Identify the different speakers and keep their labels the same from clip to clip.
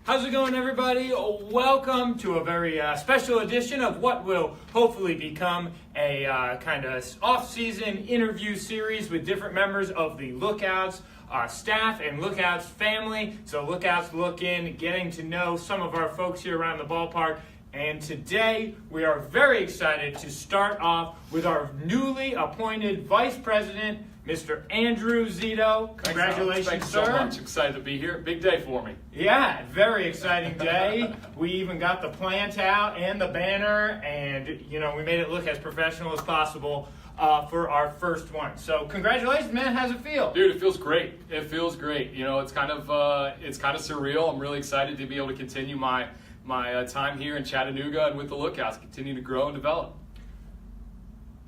Speaker 1: How's it going, everybody? Welcome to a very special edition of what will hopefully become a kind of off-season interview series with different members of the Lookouts staff and Lookouts family. So Lookouts look in, getting to know some of our folks here around the ballpark. And today we are very excited to start off with our newly appointed Vice President, Mr. Andrew Zito. Congratulations,
Speaker 2: Thanks
Speaker 1: sir.
Speaker 2: so much. Excited to be here. Big day for me.
Speaker 1: Yeah, very exciting day. We even got the plant out and the banner, and we made it look as professional as possible for our first one. So congratulations, man. How's it feel?
Speaker 2: Dude, it feels great. It feels great. It's kind of surreal. I'm really excited to be able to continue my time here in Chattanooga and with the Lookouts, continue to grow and develop.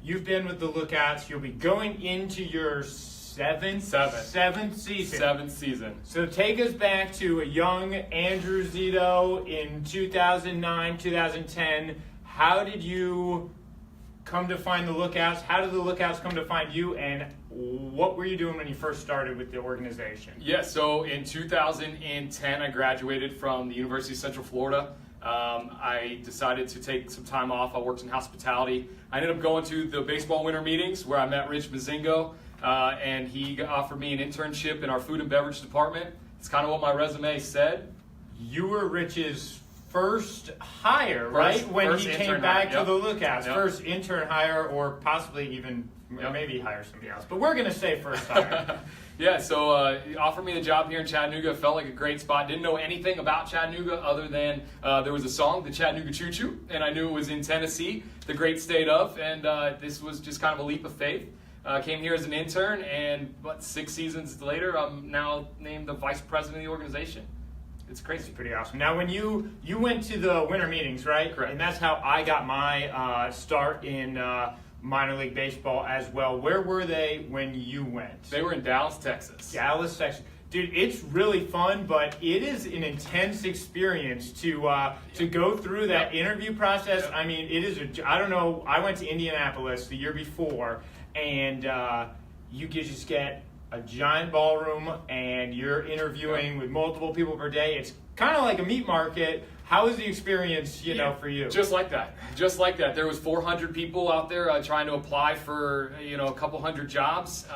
Speaker 1: You've been with the Lookouts. You'll be going into your seventh season.
Speaker 2: Seventh season.
Speaker 1: So take us back to a young Andrew Zito in 2009, 2010. How did you come to find the Lookouts? How did the Lookouts come to find you? And what were you doing when you first started with the organization?
Speaker 2: Yeah, so in 2010, I graduated from the University of Central Florida. I decided to take some time off. I worked in hospitality. I ended up going to the baseball winter meetings where I met Rich Mazingo, and he offered me an internship in our food and beverage department. It's kind of what my resume said.
Speaker 1: You were Rich's first hire, right? When he came back to the Lookouts.
Speaker 2: Yep.
Speaker 1: First intern hire, or possibly even maybe hire somebody else. But we're going to say first hire.
Speaker 2: Yeah, so he offered me the job here in Chattanooga. It felt like a great spot. Didn't know anything about Chattanooga other than there was a song, the Chattanooga Choo Choo, and I knew it was in Tennessee, the great state of, and this was just kind of a leap of faith. Came here as an intern, and 6 seasons later, I'm now named the vice president of the organization. It's crazy.
Speaker 1: It's pretty awesome. Now, when you went to the winter meetings, right?
Speaker 2: Correct.
Speaker 1: And that's how I got my start in minor league baseball as well. Where were they when you went?
Speaker 2: They were in Dallas, Texas.
Speaker 1: Dallas, Texas. Dude, it's really fun, but it is an intense experience to go through that interview process. I mean, it is I don't know. I went to Indianapolis the year before, and you could just get a giant ballroom, and you're interviewing with multiple people per day. It's kind of like a meat market. How was the experience, for you?
Speaker 2: Just like that. There was 400 people out there trying to apply for, a couple hundred jobs.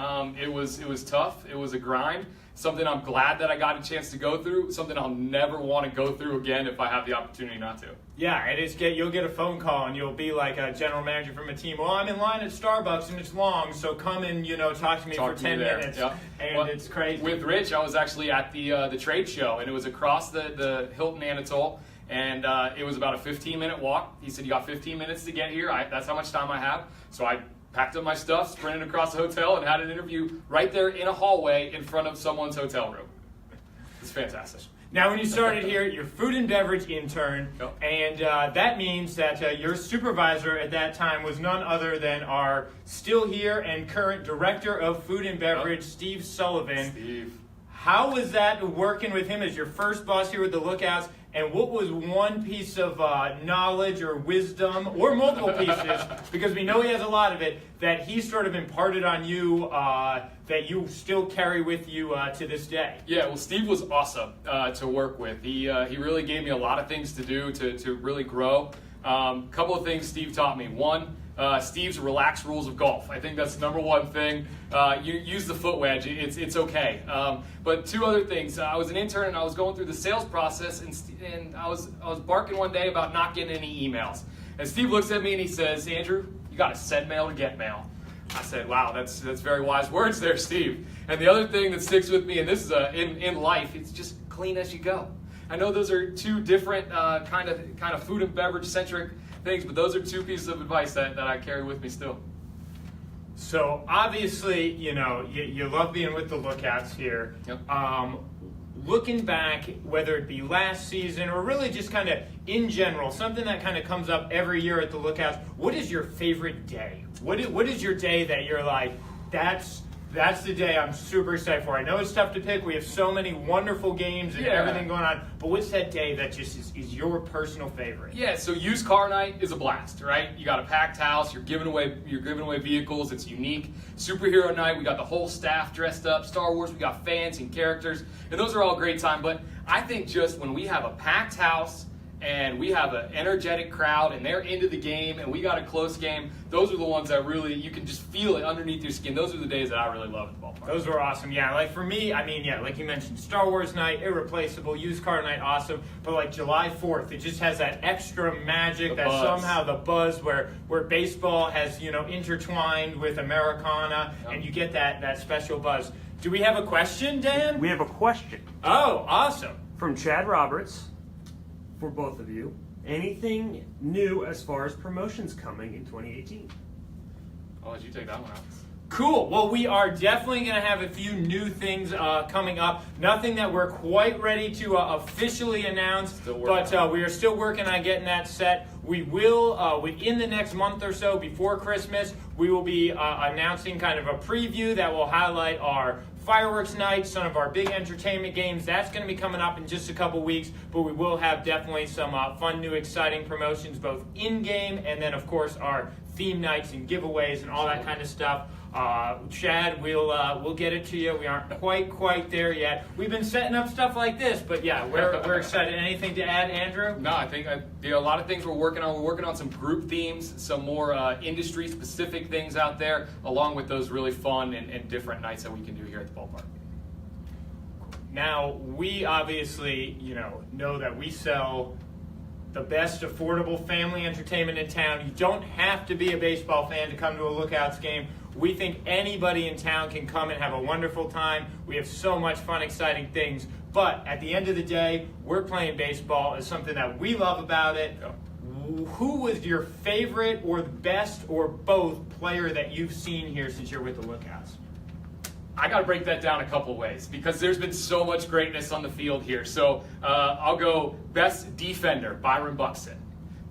Speaker 2: It was tough. It was a grind. Something I'm glad that I got a chance to go through. Something I'll never want to go through again if I have the opportunity not to.
Speaker 1: Yeah, and you'll get a phone call and you'll be like a general manager from a team. Well, I'm in line at Starbucks and it's long, so come and talk to me for 10 minutes.
Speaker 2: Yep.
Speaker 1: And it's crazy.
Speaker 2: With Rich, I was actually at the trade show, and it was across the Hilton Anatole. And it was about a 15-minute walk. He said, you got 15 minutes to get here. That's how much time I have. So I packed up my stuff, sprinted across the hotel, and had an interview right there in a hallway in front of someone's hotel room. It's fantastic.
Speaker 1: Now, when you started here, you're food and beverage intern, and that means that your supervisor at that time was none other than our still here and current director of food and beverage, Steve Sullivan.
Speaker 2: Steve.
Speaker 1: How was that working with him as your first boss here with the Lookouts? And what was one piece of knowledge or wisdom, or multiple pieces, because we know he has a lot of it, that he sort of imparted on you that you still carry with you to this day?
Speaker 2: Yeah, well, Steve was awesome to work with. He really gave me a lot of things to do to really grow. Couple of things Steve taught me. One, Steve's relaxed rules of golf. I think that's the number one thing. You use the foot wedge. It's okay. But two other things. I was an intern and I was going through the sales process, and I was barking one day about not getting any emails. And Steve looks at me and he says, Andrew, you got to send mail to get mail. I said, wow, that's very wise words there, Steve. And the other thing that sticks with me, and this is in life, it's just clean as you go. I know those are two different kind of food and beverage centric things, but those are two pieces of advice that I carry with me still.
Speaker 1: So obviously, you love being with the Lookouts here.
Speaker 2: Yep.
Speaker 1: Looking back, whether it be last season or really just kind of in general, something that kind of comes up every year at the Lookouts, what is your favorite day? What is your day that you're like, that's the day I'm super excited for? I know it's tough to pick. We have so many wonderful games and everything going on. But what's that day that just is your personal favorite?
Speaker 2: Yeah, so used car night is a blast, right? You got a packed house. You're giving away vehicles. It's unique. Superhero night. We got the whole staff dressed up. Star Wars. We got fans and characters, and those are all great time. But I think just when we have a packed house and we have an energetic crowd and they're into the game and we got a close game, those are the ones that really, you can just feel it underneath your skin. Those are the days that I really love at the ballpark.
Speaker 1: Those were awesome. Yeah, like for me, I mean, yeah, like you mentioned, Star Wars night, irreplaceable, used car night, awesome. But like July 4th, it just has that extra magic, that somehow the buzz where baseball has, intertwined with Americana, and you get that special buzz. Do we have a question, Dan?
Speaker 3: We have a question.
Speaker 1: Oh, awesome.
Speaker 3: From Chad Roberts, for both of you. Anything new as far as promotions coming in 2018?
Speaker 2: I'll let you take that one out.
Speaker 1: Cool. Well, we are definitely going to have a few new things coming up. Nothing that we're quite ready to officially announce, but we are still working on getting that set. We will, within the next month or so before Christmas, we will be announcing kind of a preview that will highlight our fireworks night, some of our big entertainment games. That's going to be coming up in just a couple weeks, but we will have definitely some fun, new, exciting promotions, both in-game and then, of course, our theme nights and giveaways and all that kind of stuff. Chad, we'll get it to you. We aren't quite there yet. We've been setting up stuff like this, but yeah, we're excited. Anything to add, Andrew?
Speaker 2: No, I think a lot of things we're working on. We're working on some group themes, some more industry-specific things out there, along with those really fun and different nights that we can do here at the ballpark.
Speaker 1: Now, we obviously, know that we sell the best affordable family entertainment in town. You don't have to be a baseball fan to come to a Lookouts game. We think anybody in town can come and have a wonderful time. We have so much fun, exciting things. But at the end of the day, we're playing baseball. It's something that we love about it. Who was your favorite or the best or both player that you've seen here since you're with the Lookouts?
Speaker 2: I got to break that down a couple ways because there's been so much greatness on the field here. So I'll go best defender, Byron Buxton.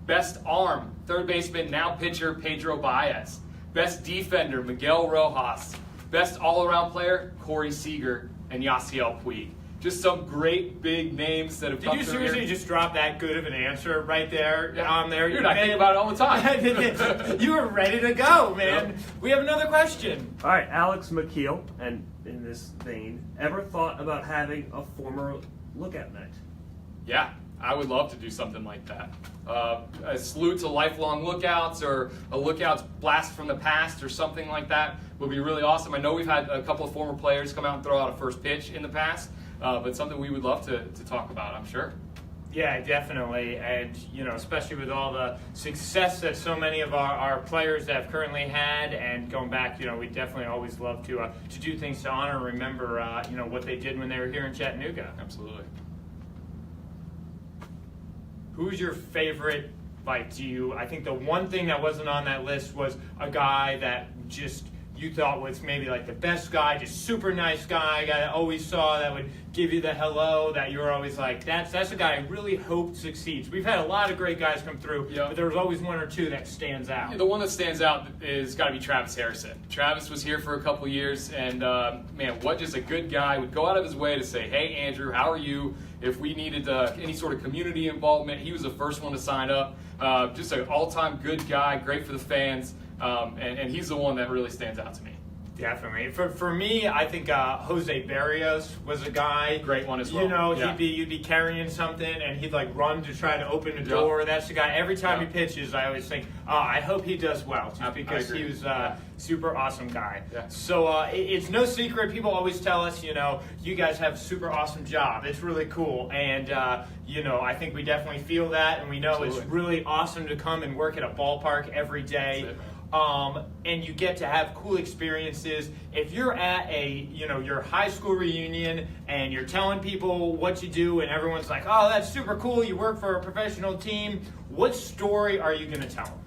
Speaker 2: Best arm, third baseman, now pitcher, Pedro Baez. Best defender, Miguel Rojas. Best all-around player, Corey Seager and Yasiel Puig. Just some great big names that have come through.
Speaker 1: Did you seriously just drop that good of an answer right there on there?
Speaker 2: Dude, I think about it all the time.
Speaker 1: You were ready to go, man. Yep. We have another question.
Speaker 3: All right, Alex McKeel, and in this vein, ever thought about having a former Lookout night?
Speaker 2: Yeah, I would love to do something like that. A salute to lifelong Lookouts or a Lookouts blast from the past or something like that would be really awesome. I know we've had a couple of former players come out and throw out a first pitch in the past, but something we would love to talk about, I'm sure.
Speaker 1: Yeah, definitely. And, especially with all the success that so many of our players have currently had and going back, we definitely always love to do things to honor and remember, what they did when they were here in Chattanooga.
Speaker 2: Absolutely.
Speaker 1: Who's your favorite, I think the one thing that wasn't on that list was a guy that just you thought was maybe like the best guy, just super nice guy that always saw that would give you the hello, that you were always like, that's a guy I really hope succeeds. We've had a lot of great guys come through, but there was always one or two that stands out.
Speaker 2: Yeah, the one that stands out is got to be Travis Harrison. Travis was here for a couple years, and man, what just a good guy. Would go out of his way to say, hey, Andrew, how are you? If we needed any sort of community involvement, he was the first one to sign up. Just an all-time good guy, great for the fans, and he's the one that really stands out to me.
Speaker 1: Definitely. For me, I think Jose Barrios was a guy.
Speaker 2: Great one as well.
Speaker 1: You'd be carrying something and he'd run to try to open the door. That's the guy. Every time he pitches, I always think, I hope he does well, just because he was a super awesome guy.
Speaker 2: Yeah.
Speaker 1: So it's no secret. People always tell us, you guys have a super awesome job. It's really cool. And, I think we definitely feel that, and we know It's really awesome to come and work at a ballpark every day. And you get to have cool experiences. If you're at your high school reunion and you're telling people what you do and everyone's like, oh, that's super cool, you work for a professional team, what story are you going to tell them?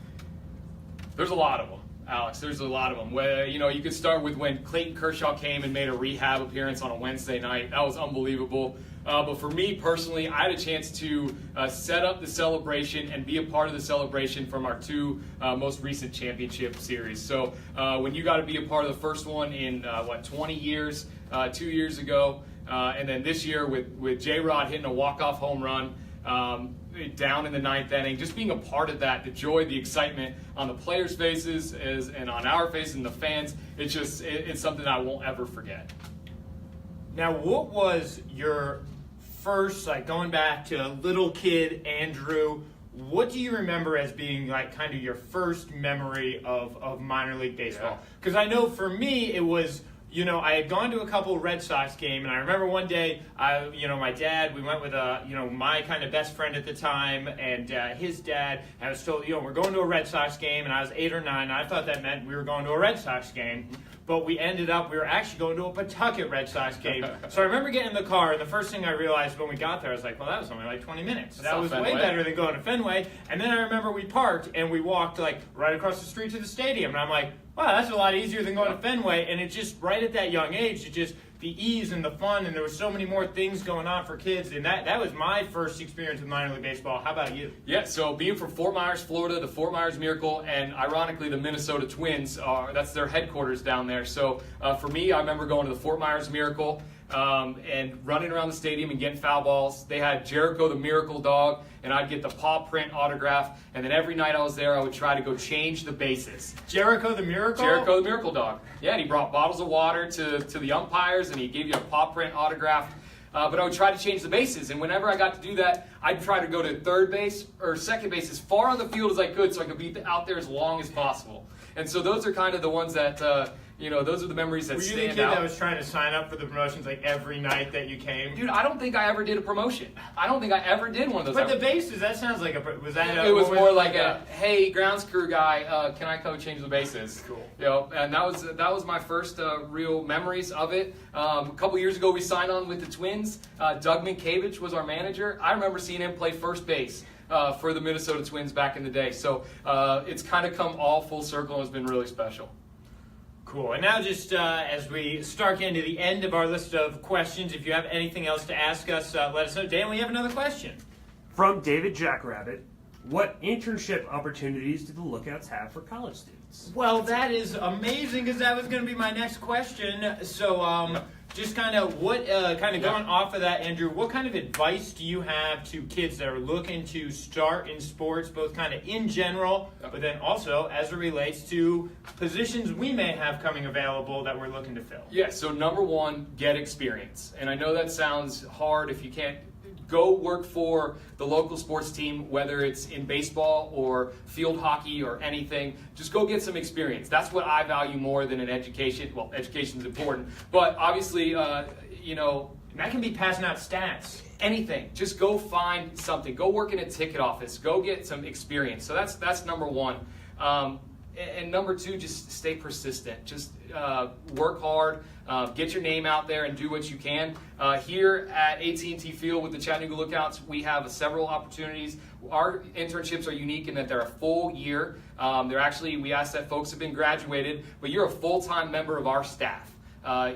Speaker 2: There's a lot of them, Alex. There's a lot of them. Where, you could start with when Clayton Kershaw came and made a rehab appearance on a Wednesday night. That was unbelievable. But for me personally, I had a chance to set up the celebration and be a part of the celebration from our two most recent championship series. So when you got to be a part of the first one in 20 years, 2 years ago, and then this year with J-Rod hitting a walk-off home run down in the ninth inning, just being a part of that, the joy, the excitement on the players' faces and on our faces and the fans, it's something I won't ever forget.
Speaker 1: Now, what was your first, like going back to little kid Andrew, what do you remember as being like kind of your first memory of minor league baseball? Because I know for me it was, I had gone to a couple Red Sox games, and I remember one day, my dad, we went with my kind of best friend at the time, and his dad. I was told, we're going to a Red Sox game, and I was 8 or 9. And I thought that meant we were going to a Red Sox game, but we were actually going to a Pawtucket Red Sox game. So I remember getting in the car, and the first thing I realized when we got there, I was like, well, that was only like 20 minutes. That was way better than going to Fenway. And then I remember we parked, and we walked like right across the street to the stadium, and I'm like, wow, that's a lot easier than going to Fenway. And it just, right at that young age, the ease and the fun, and there were so many more things going on for kids. And that was my first experience with minor league baseball. How about you?
Speaker 2: Yeah, so being from Fort Myers, Florida, the Fort Myers Miracle, and ironically the Minnesota Twins, that's their headquarters down there. So for me, I remember going to the Fort Myers Miracle and running around the stadium and getting foul balls. They had Jericho the Miracle Dog, and I'd get the paw print autograph. And then every night I was there, I would try to go change the bases.
Speaker 1: Jericho the Miracle?
Speaker 2: Jericho the Miracle Dog. Yeah, and he brought bottles of water to the umpires, and he gave you a paw print autograph. But I would try to change the bases, and whenever I got to do that, I'd try to go to third base or second base as far on the field as I could so I could be out there as long as possible. And so those are kind of the ones that, those are the memories that stand out.
Speaker 1: Were you the kid that was trying to sign up for the promotions like every night that you came?
Speaker 2: Dude, I don't think I ever did a promotion. I don't think I ever did one of those.
Speaker 1: But the bases, that sounds like was that
Speaker 2: it was more like a, hey, grounds crew guy, can I come change the bases?
Speaker 1: Cool.
Speaker 2: And that was my first real memories of it. A couple years ago, we signed on with the Twins. Doug Minkiewicz was our manager. I remember seeing him play first base for the Minnesota Twins back in the day. So it's kind of come all full circle and it's been really special.
Speaker 1: Cool. And now just as we start getting to the end of our list of questions, if you have anything else to ask us, let us know. Dan, we have another question.
Speaker 3: From David Jackrabbit, what internship opportunities do the Lookouts have for college students?
Speaker 1: Well, that is amazing because that was going to be my next question. So just kind of going off of that, Andrew, what kind of advice do you have to kids that are looking to start in sports, both kind of in general, but then also as it relates to positions we may have coming available that we're looking to fill?
Speaker 2: Yeah, so number one, get experience. And I know that sounds hard if you can't. Go work for the local sports team, whether it's in baseball or field hockey or anything. Just go get some experience. That's what I value more than an education. Well, education is important, but obviously,
Speaker 1: that can be passing out stats.
Speaker 2: Anything. Just go find something. Go work in a ticket office. Go get some experience. So that's number one. And number two, just stay persistent. Just work hard. Get your name out there and do what you can. Here at AT&T Field with the Chattanooga Lookouts, we have several opportunities. Our internships are unique in that they're a full year. We ask that folks have been graduated, but you're a full-time member of our staff.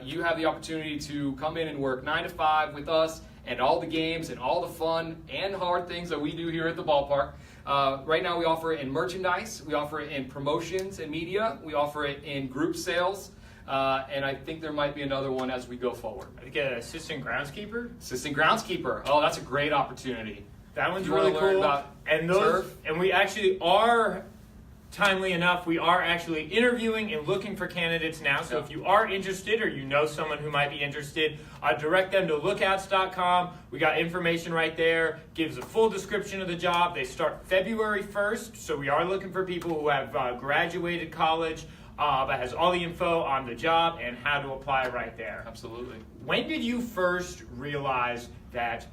Speaker 2: You have the opportunity to come in and work 9 to 5 with us and all the games and all the fun and hard things that we do here at the ballpark. Right now we offer it in merchandise, we offer it in promotions and media, we offer it in group sales, and I think there might be another one as we go forward.
Speaker 1: I think an assistant groundskeeper?
Speaker 2: Assistant groundskeeper. Oh, that's a great opportunity.
Speaker 1: That one's really cool. And we actually are, timely enough, we are actually interviewing and looking for candidates now. So if you are interested or you know someone who might be interested, direct them to lookouts.com. We got information right there. Gives a full description of the job. They start February 1st. So we are looking for people who have graduated college, that has all the info on the job and how to apply right there.
Speaker 2: Absolutely.
Speaker 1: When did you first realize that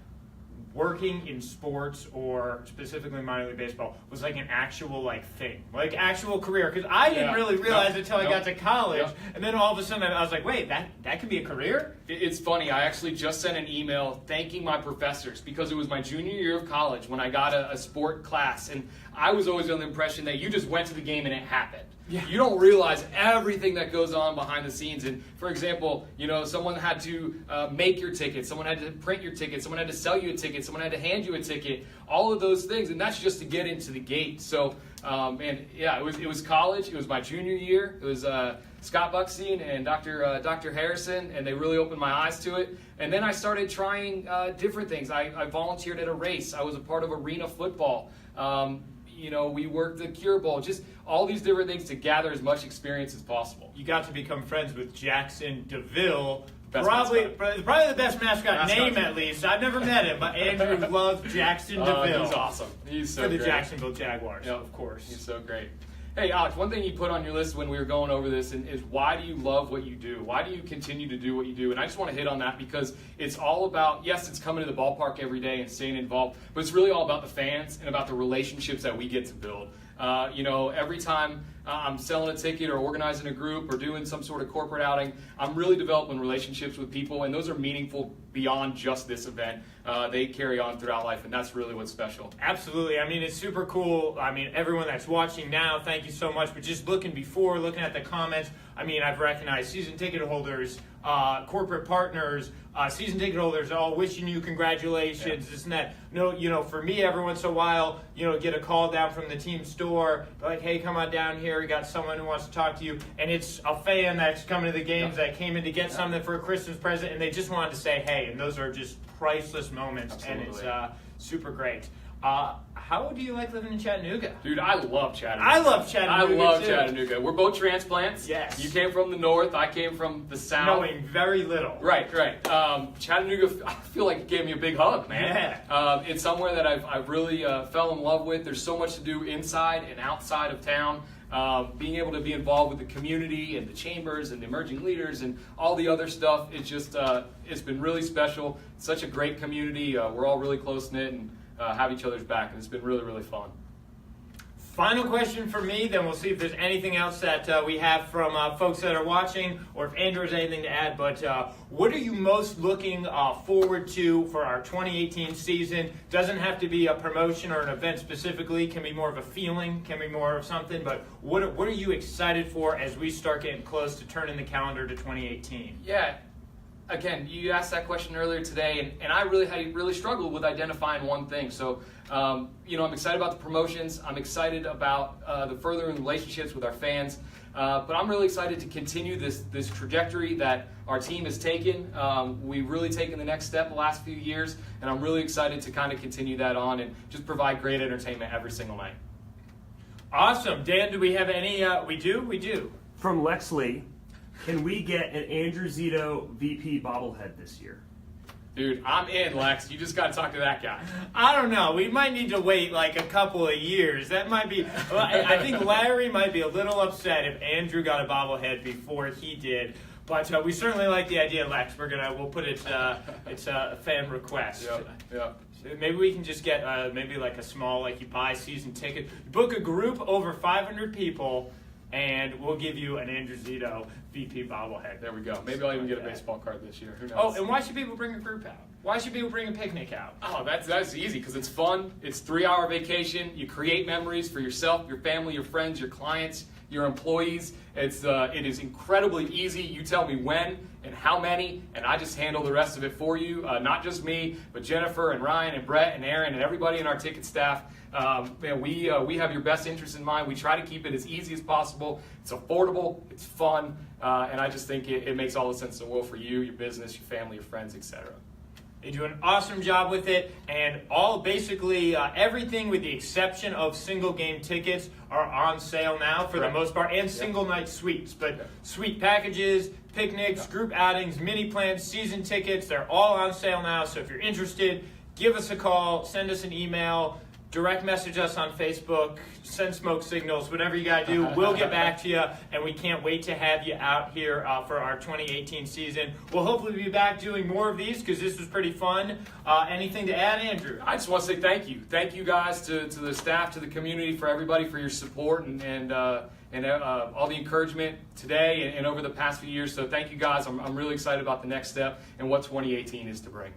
Speaker 1: working in sports, or specifically minor league baseball, was like an actual thing, like actual career? Because I didn't really realize it until I got to college, and then all of a sudden I was like, wait, that could be a career?
Speaker 2: It's funny, I actually just sent an email thanking my professors because it was my junior year of college when I got a sport class, and I was always under the impression that you just went to the game and it happened. Yeah. You don't realize everything that goes on behind the scenes. And for example, someone had to make your ticket, someone had to print your ticket, someone had to sell you a ticket, someone had to hand you a ticket, all of those things. And that's just to get into the gate. So, it was college. It was my junior year. It was Scott Buckstein and Dr. Harrison, and they really opened my eyes to it. And then I started trying different things. I volunteered at a race. I was a part of arena football. We worked the Cure Bowl, just all these different things to gather as much experience as possible.
Speaker 1: You got to become friends with Jackson DeVille
Speaker 2: Best
Speaker 1: Probably
Speaker 2: mascot.
Speaker 1: the best mascot name, at least. I've never met him, but Andrew loves Jackson DeVille.
Speaker 2: He's awesome. He's so
Speaker 1: for the
Speaker 2: great.
Speaker 1: Jacksonville Jaguars,
Speaker 2: Yep.
Speaker 1: of course.
Speaker 2: He's so great. Hey, Alex, one thing you put on your list when we were going over this is why do you love what you do? Why do you continue to do what you do? And I just want to hit on that because it's all about, yes, it's coming to the ballpark every day and staying involved, but it's really all about the fans and about the relationships that we get to build. Every time I'm selling a ticket or organizing a group or doing some sort of corporate outing, I'm really developing relationships with people, and those are meaningful beyond just this event. They carry on throughout life, and that's really what's special.
Speaker 1: Absolutely. I mean, it's super cool. I mean, everyone that's watching now, thank you so much. But just looking at the comments, I mean, I've recognized season ticket holders, corporate partners, season ticket holders, all wishing you congratulations, this and that. No, for me, every once in a while, get a call down from the team store, like, hey, come on down here. We got someone who wants to talk to you. And it's a fan that's coming to the games that came in to get something for a Christmas present, and they just wanted to say, hey, and those are just priceless moments.
Speaker 2: Absolutely.
Speaker 1: And it's super great. How do you like living in Chattanooga?
Speaker 2: Dude, I love Chattanooga.
Speaker 1: I love Chattanooga,
Speaker 2: I love
Speaker 1: too.
Speaker 2: Chattanooga. We're both transplants.
Speaker 1: Yes.
Speaker 2: You came from the north. I came from the south.
Speaker 1: Knowing very little.
Speaker 2: Right. Chattanooga, I feel like it gave me a big hug, man.
Speaker 1: Yeah.
Speaker 2: It's somewhere that I've really fell in love with. There's so much to do inside and outside of town. Being able to be involved with the community and the chambers and the emerging leaders and all the other stuff, it's been really special. It's such a great community. We're all really close-knit and have each other's back, and it's been really, really fun.
Speaker 1: Final question for me, then we'll see if there's anything else that we have from folks that are watching, or if Andrew has anything to add. But what are you most looking forward to for our 2018 season? Doesn't have to be a promotion or an event specifically. Can be more of a feeling, can be more of something. But what are you excited for as we start getting close to turning the calendar to 2018?
Speaker 2: Yeah. Again, you asked that question earlier today, and I really struggled with identifying one thing. So, I'm excited about the promotions. I'm excited about the furthering relationships with our fans. But I'm really excited to continue this trajectory that our team has taken. We've really taken the next step the last few years, and I'm really excited to kind of continue that on and just provide great entertainment every single night.
Speaker 1: Awesome. Dan, do we have any? We do.
Speaker 3: From Lex Lee, can we get an Andrew Zito VP bobblehead this year?
Speaker 2: Dude, I'm in, Lex. You just got to talk to that guy.
Speaker 1: I don't know. We might need to wait like a couple of years. That might be. I think Larry might be a little upset if Andrew got a bobblehead before he did. But we certainly like the idea, Lex. We'll put it. It's a fan request.
Speaker 2: Yeah.
Speaker 1: Maybe we can just get maybe like a small, like you buy season ticket, book a group over 500 people, and we'll give you an Andrew Zito VP bobblehead.
Speaker 2: There we go. Maybe I'll even get a baseball card this year. Who knows?
Speaker 1: Oh, and why should people bring a group out? Why should people bring a picnic out?
Speaker 2: Oh, that's easy because it's fun. It's 3-hour vacation. You create memories for yourself, your family, your friends, your clients, your employees. It is incredibly easy. You tell me when and how many, and I just handle the rest of it for you. Not just me, but Jennifer and Ryan and Brett and Aaron and everybody in our ticket staff. We have your best interest in mind. We try to keep it as easy as possible. It's affordable. It's fun. And I just think it makes all the sense in the world for you, your business, your family, your friends, etc.
Speaker 1: They do an awesome job with it, and basically everything with the exception of single game tickets are on sale now for the most part, and single night suites. But suite packages, picnics, group outings, mini plans, season tickets, they're all on sale now. So if you're interested, give us a call, send us an email, direct message us on Facebook, send smoke signals, whatever you got to do. We'll get back to you, and we can't wait to have you out here for our 2018 season. We'll hopefully be back doing more of these because this was pretty fun. Anything to add, Andrew?
Speaker 2: I just want to say thank you. Thank you guys to the staff, to the community, for everybody for your support and all the encouragement today and over the past few years. So thank you guys. I'm really excited about the next step and what 2018 is to bring.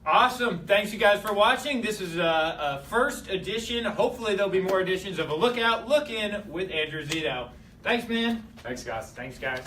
Speaker 1: Awesome. Thanks, you guys, for watching. This is a first edition. Hopefully there'll be more editions of a Look In with Andrew Zito. Thanks, man.
Speaker 2: Thanks, guys.
Speaker 1: Thanks, guys.